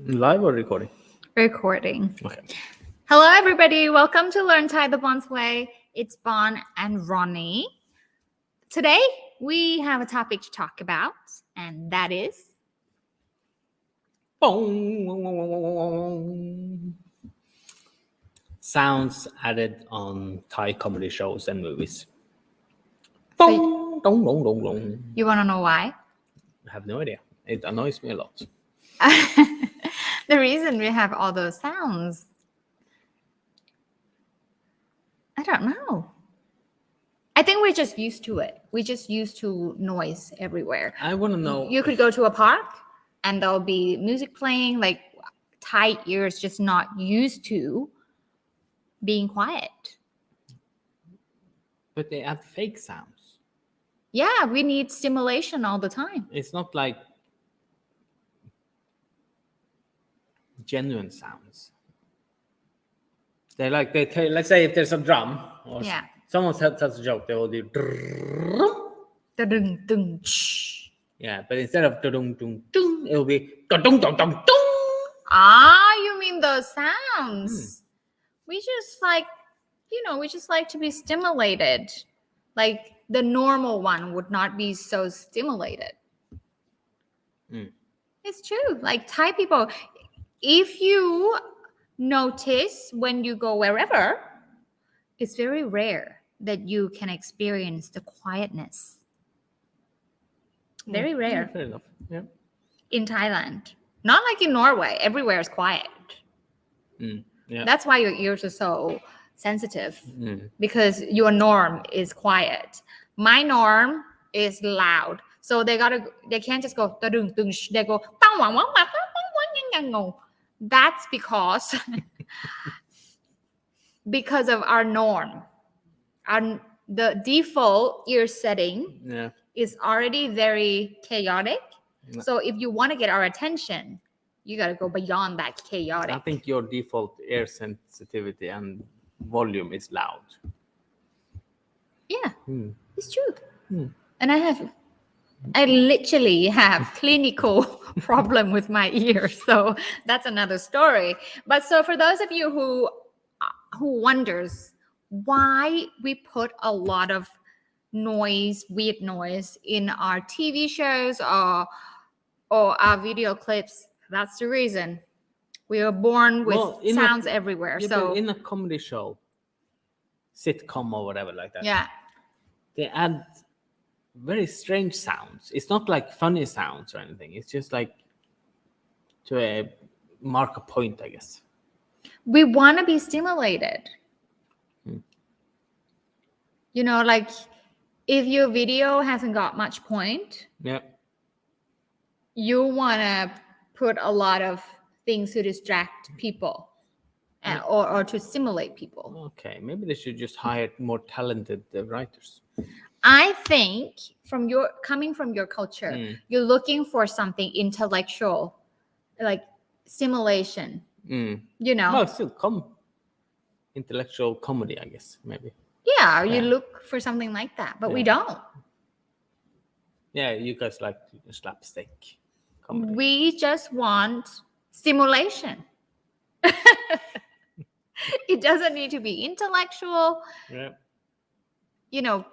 Live or recording? Recording. Okay. Hello, everybody. Welcome to Learn Thai the Bon's Way. It's Bon and Ronnie. Today, we have a topic to talk about, and that is Sounds added on Thai comedy shows and movies. So I you want to know why? have no idea. It annoys me a lot. The reason we have all those sounds, I don't know. I think we're just used to it. We're just used to noise everywhere. I want to know. You could go to a park and there'll be music playing, like Thai ears just not used to being quiet. But they add fake sounds. Yeah, we need stimulation all the time. It's not like genuine sounds. They're like, let's say if there's a drum or Yeah. someone tells a joke, they will do. Da-dung, dung, shh. Yeah, but instead of dung dung dung, it will be dung dung dung dung. Ah, you mean those sounds? We just like, we just like to be stimulated. Like the normal one would not be so stimulated. It's true. Like Thai people, if you notice when you go wherever, it's very rare that you can experience the quietness. Very rare. Fair enough. Yeah. In Thailand. Not like in Norway. Everywhere is quiet. Yeah. That's why your ears are so sensitive. Because your norm is quiet. My norm is loud. So they can't just go da-dung, dung, sh. They go tang wang wang wang wang wang wang wang. That's because of our norm. The default ear setting is already very chaotic. So if you want to get our attention, you got to go beyond that chaotic. I think your default ear sensitivity and volume is loud. Yeah, it's true. And I literally have clinical problem with my ears. So that's another story. But so for those of you who wonders why we put a lot of weird noise in our TV shows or our video clips, that's the reason. We are born with sounds everywhere. So in a comedy show, sitcom or whatever like that, yeah, they add very strange sounds. It's not like funny sounds or anything. It's just like to mark a point, I guess. We want to be stimulated. Like if your video hasn't got much point, you want to put a lot of things to distract people or to stimulate people. Okay, maybe they should just hire more talented writers. I think coming from your culture, you're looking for something intellectual, like stimulation. Well, still intellectual comedy, I guess, maybe. Yeah, you look for something like that, but we don't. Yeah, you guys like slapstick comedy. We just want stimulation. It doesn't need to be intellectual. Yeah.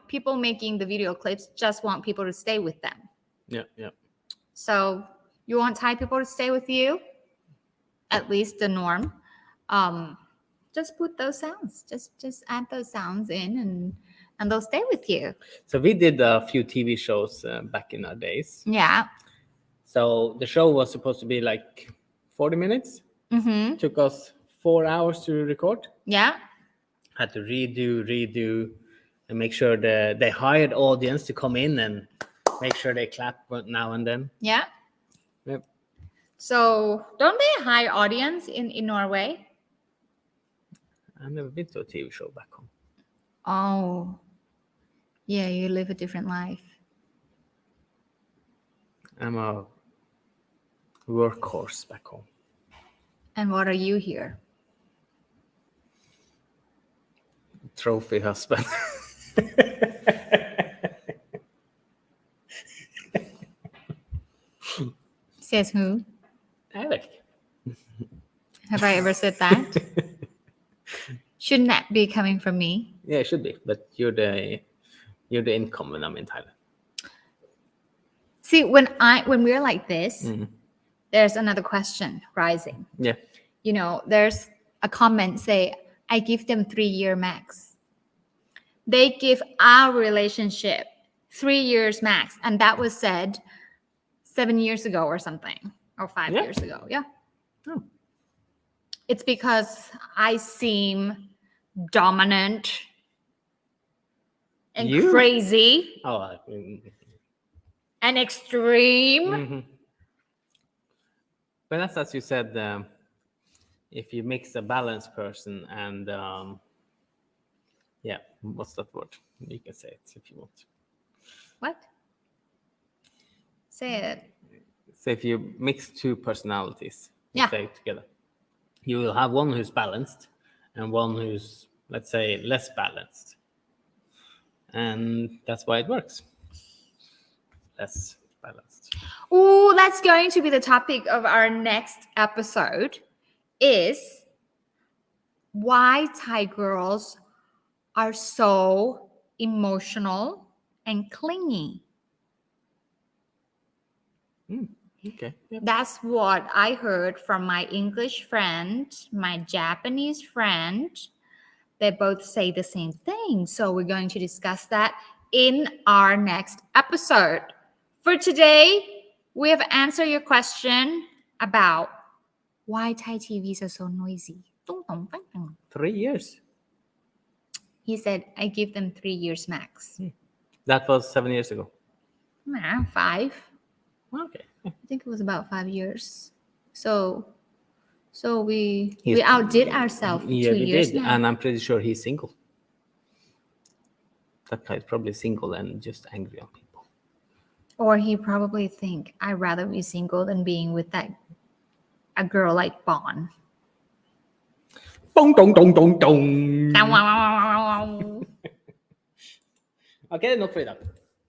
People making the video clips just want people to stay with them. Yeah. So you want Thai people to stay with you? At least the norm. Just put those sounds. Just add those sounds in and they'll stay with you. So we did a few TV shows back in our days. Yeah. So the show was supposed to be like 40 minutes. Took us 4 hours to record. Yeah. Had to redo, and make sure they hired audience to come in and make sure they clap now and then. Yeah. Yep. So don't they hire audience in Norway? I've never been to a TV show back home. Oh. Yeah, you live a different life. I'm a workhorse back home. And what are you here? Trophy husband. Says who? Alec. Have I ever said that? Shouldn't that be coming from me? Yeah, it should be. But you're the income when I'm in Thailand. See, when we're like this, there's another question rising. Yeah. You know, there's a comment say, I give them 3-year max. They give our relationship 3 years max. And that was said 7 years ago or something, or 5 years ago. Yeah. Oh. It's because I seem dominant and crazy and extreme. But that's as you said, if you mix a balanced person and what's that word? You can say it if you want. What? Say it. So if you mix two personalities and stay together, you will have one who's balanced and one who's, let's say, less balanced. And that's why it works. Less balanced. Oh, that's going to be the topic of our next episode, is why Thai girls are so emotional and clingy. Okay. Yep. That's what I heard from my English friend, my Japanese friend. They both say the same thing. So we're going to discuss that in our next episode. For today, we have answered your question about why Thai TVs are so noisy. 3 years. He said, I give them 3 years max. That was 7 years ago. Nah, 5. Okay. I think it was about 5 years. So we outdid ourselves 2 years now. And I'm pretty sure he's single. That guy is probably single and just angry on people. Or he probably think I'd rather be single than being with a girl like Bon. Dong, dong, dong, dong, dong. Okay, enough for that.